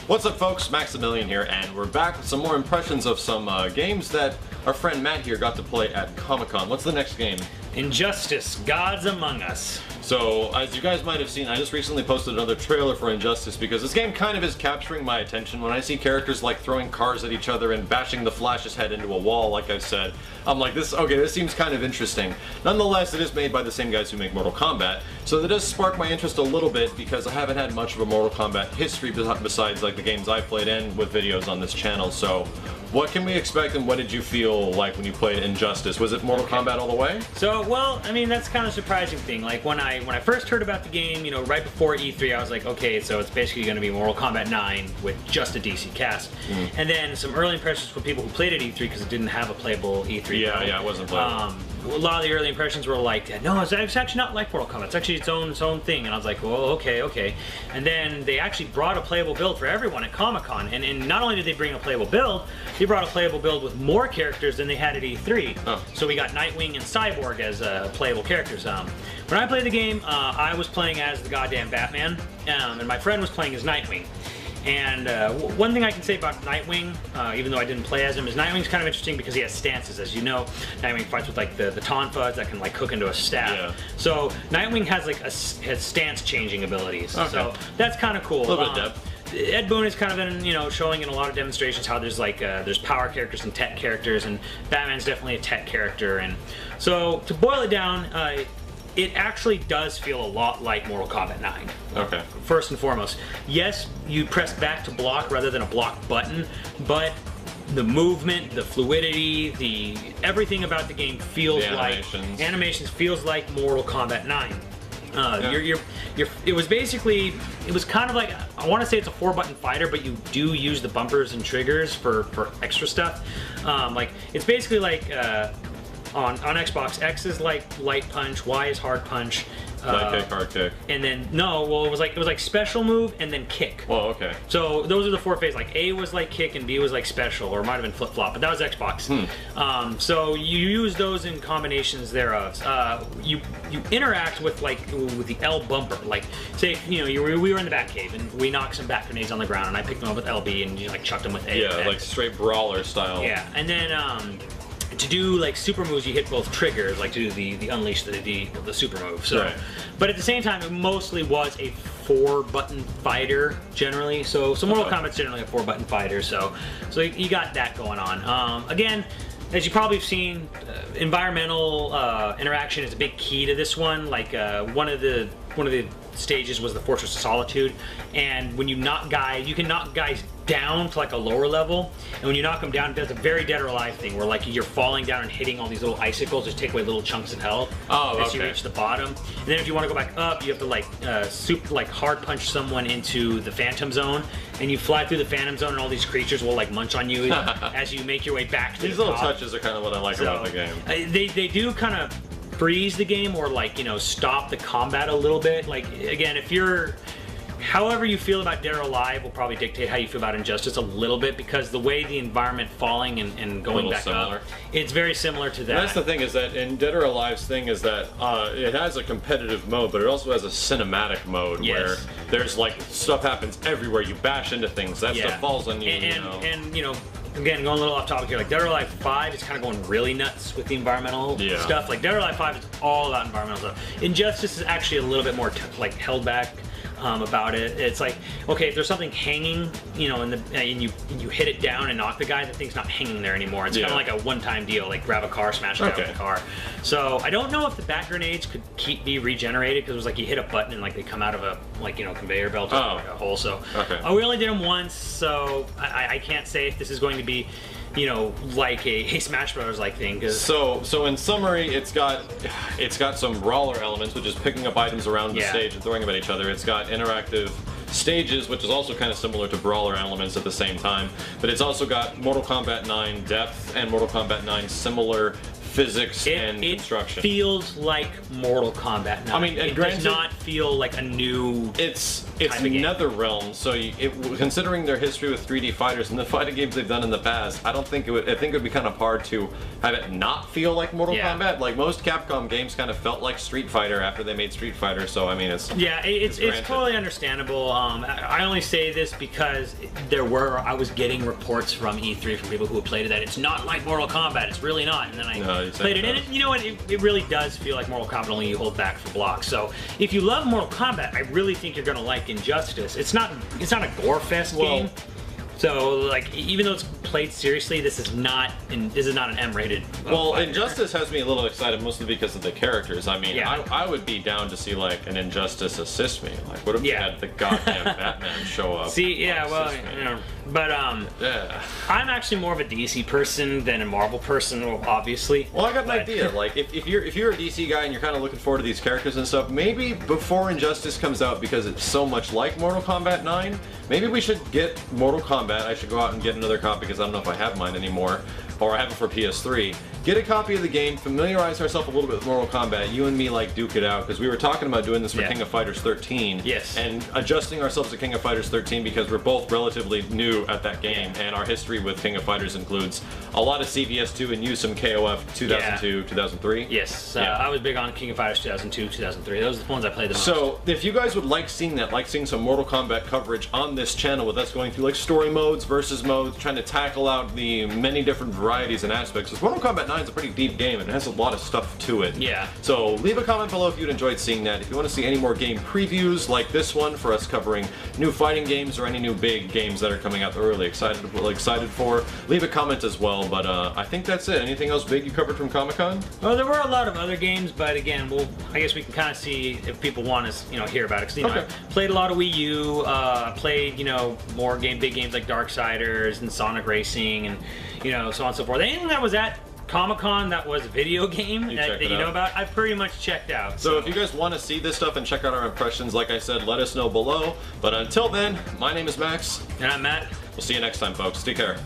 What's up, folks? Maximilian here, and we're back with some more impressions of some games that our friend Matt here got to play at Comic-Con. What's the next game? Injustice: Gods Among Us. So, as you guys might have seen, I just recently posted another trailer for Injustice because this game kind of is capturing my attention. When I see characters like throwing cars at each other and bashing the Flash's head into a wall, like I said, I'm like, this seems kind of interesting. Nonetheless, it is made by the same guys who make Mortal Kombat, so that does spark my interest a little bit because I haven't had much of a Mortal Kombat history besides like the games I played and with videos on this channel. So, what can we expect, and what did you feel like when you played Injustice? Was it Mortal Kombat all the way? So, well, I mean, that's kind of a surprising thing. Like, when I first heard about the game, you know, right before E3, I was like, okay, so it's basically going to be Mortal Kombat 9 with just a DC cast. And then some early impressions from people who played at E3 because it didn't have a playable E3 Yeah, mode. yeah, it wasn't playable. A lot of the early impressions were like, no, it's actually not like Mortal Kombat. It's actually its own thing. And I was like, well, okay. And then they actually brought a playable build for everyone at Comic-Con. And not only did they bring a playable build, they brought a playable build with more characters than they had at E3. Oh. So we got Nightwing and Cyborg as playable characters. When I played the game, I was playing as the goddamn Batman, and my friend was playing as Nightwing. And one thing I can say about Nightwing, even though I didn't play as him, is Nightwing's kind of interesting because he has stances. As you know, Nightwing fights with like the Tonfas that can like hook into a staff. Yeah. So Nightwing has like has stance changing abilities. Okay. So that's kind of cool. A little bit of depth. Ed Boon is kind of been, showing in a lot of demonstrations how there's like there's power characters and tech characters, and Batman's definitely a tech character. And so to boil it down, it actually does feel a lot like Mortal Kombat 9. Okay. First and foremost, yes, you press back to block rather than a block button, but the movement, the fluidity, everything about the game feels like animations feels like Mortal Kombat 9. It was kind of like, I want to say it's a 4-button fighter, but you do use the bumpers and triggers for extra stuff. Like, it's basically like on Xbox, X is like light punch, Y is hard punch. Light kick, hard kick. And then it was like special move and then kick. Well, okay. So those are the 4 phases. Like A was like kick and B was like special, or it might have been flip flop, but that was Xbox. So you use those in combinations thereof. You interact with with the L bumper. Like say we were in the Batcave and we knocked some bat grenades on the ground and I picked them up with LB and you like chucked them with A. Yeah, like straight brawler style. Yeah, and then to do like super moves, you hit both triggers, like to do the unleash the super move. So, right. But at the same time, it mostly was a 4-button fighter generally. So Mortal Kombat's generally a 4-button fighter. So you got that going on. Again, as you probably have seen, environmental interaction is a big key to this one. Like one of the stages was the Fortress of Solitude, and when you knock guys, you can knock guys down to like a lower level, and when you knock them down, it does a very Dead or Alive thing where like you're falling down and hitting all these little icicles, just take away little chunks of health as you reach the bottom. And then if you want to go back up, you have to like hard punch someone into the Phantom Zone, and you fly through the Phantom Zone, and all these creatures will like munch on you as you make your way back to these little touches are kind of what I like about the game. They do kind of freeze the game or like stop the combat a little bit. Like again, however you feel about Dead or Alive will probably dictate how you feel about Injustice a little bit, because the way the environment falling and going back up, it's very similar to that. And that's the thing, is that in Dead or Alive's thing is that it has a competitive mode, but it also has a cinematic mode where there's like stuff happens everywhere. You bash into things, that stuff falls on you. And again, going a little off topic here, like Dead or Alive 5 is kind of going really nuts with the environmental stuff. Like Dead or Alive 5 is all about environmental stuff. Injustice is actually a little bit more like held back about it. It's like, okay, if there's something hanging, and you hit it down and knock the guy, the thing's not hanging there anymore. It's kind of like a one-time deal, like grab a car, smash it out with the car. So I don't know if the bat grenades could be regenerated, because it was like you hit a button and like they come out of a conveyor belt or like a hole. So we only did them once, so I can't say if this is going to be like a Smash Brothers like thing. So in summary, it's got some brawler elements, which is picking up items around the stage and throwing them at each other. It's got interactive stages, which is also kind of similar to brawler elements at the same time. But it's also got Mortal Kombat 9 depth and Mortal Kombat 9 similar physics and it construction. feels like Mortal Kombat now. I mean, and it granted, does not feel like a new. It's type of game. NetherRealm, so considering their history with 3D fighters and the fighting games they've done in the past, I think it would be kind of hard to have it not feel like Mortal Kombat. Like most Capcom games kind of felt like Street Fighter after they made Street Fighter, so I mean it's totally understandable. I only say this because I was getting reports from E3 from people who have played it that it's not like Mortal Kombat. It's really not. And then I played it, and you know what? It really does feel like Mortal Kombat. Only you hold back for blocks. So if you love Mortal Kombat, I really think you're gonna like Injustice. It's not a gore fest game. So, like, even though it's played seriously, this is not an M-rated. Well, Injustice has me a little excited, mostly because of the characters. I mean, Yeah. I would be down to see like an Injustice assist me. Like, what if we had the goddamn Batman show up? See, yeah, well, you know, but yeah. I'm actually more of a DC person than a Marvel person, obviously. Well, I got an idea. Like, if you're a DC guy and you're kind of looking forward to these characters and stuff, maybe before Injustice comes out, because it's so much like Mortal Kombat 9, maybe we should get Mortal Kombat. I should go out and get another copy because I don't know if I have mine anymore, or I have it for PS3. Get a copy of the game, familiarize ourselves a little bit with Mortal Kombat. You and me like duke it out because we were talking about doing this for King of Fighters 13. Yes. And adjusting ourselves to King of Fighters 13 because we're both relatively new at that game, and our history with King of Fighters includes a lot of CVS2 and you some KOF 2002, 2003. Yes. I was big on King of Fighters 2002, 2003. Those are the ones I played the most. So if you guys would like seeing that, like seeing some Mortal Kombat coverage on this channel with us going through like story modes, versus modes, trying to tackle out the many different varieties and aspects, because Mortal Kombat 9 is a pretty deep game and it has a lot of stuff to it. Yeah. So leave a comment below if you'd enjoyed seeing that. If you want to see any more game previews like this one for us covering new fighting games or any new big games that are coming out that we're really excited for, leave a comment as well. But I think that's it. Anything else big you covered from Comic-Con? Well, there were a lot of other games, but again, I guess we can kind of see if people want to, hear about it. Because I played a lot of Wii U, played, more big games like Darksiders and Sonic Racing, and so on and so forth. Anything that was at Comic-Con that was a video game that you know about, I've pretty much checked out. So if you guys want to see this stuff and check out our impressions, like I said, let us know below. But until then, my name is Max. And I'm Matt. We'll see you next time, folks. Take care.